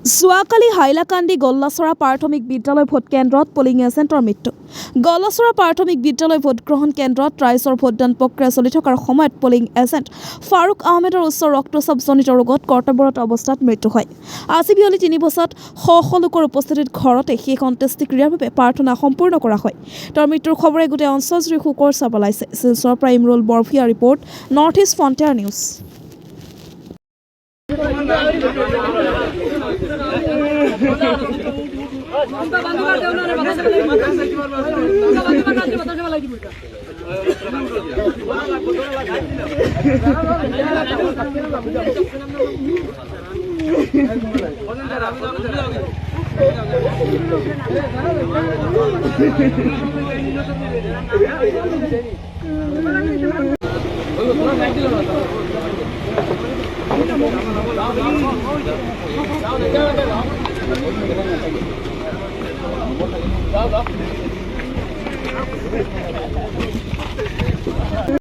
যোৱাকালি হাইলাকান্দি গল্লাচৰা প্ৰাথমিক বিদ্যালয় ভোটকেন্দ্ৰত পলিং এজেণ্টৰ মৃত্যু। গল্লাচৰা প্ৰাথমিক বিদ্যালয় ভোটগ্ৰহণ কেন্দ্ৰত ৰাইজৰ ভোটদান প্ৰক্ৰিয়া চলি থকাৰ সময়ত পলিং এজেণ্ট ফাৰুক আহমেদৰ উচ্চ ৰক্তচাপজনিত ৰোগত কৰ্তব্যৰত অৱস্থাত মৃত্যু হয়। আজি বিয়লি 3 বজাত শ লোকৰ উপস্থিতিত ঘৰতে শেষ অন্ত্যেষ্টিক্ৰিয়াৰ বাবে প্ৰাৰ্থনা সম্পূৰ্ণ কৰা হয়। তেওঁৰ মৃত্যুৰ খবৰে গোটেই অঞ্চলজুৰি শোকৰ ছাপ পেলাইছে। শিলচৰৰ পৰা Imrul Borbhuyan report, north east frontier news.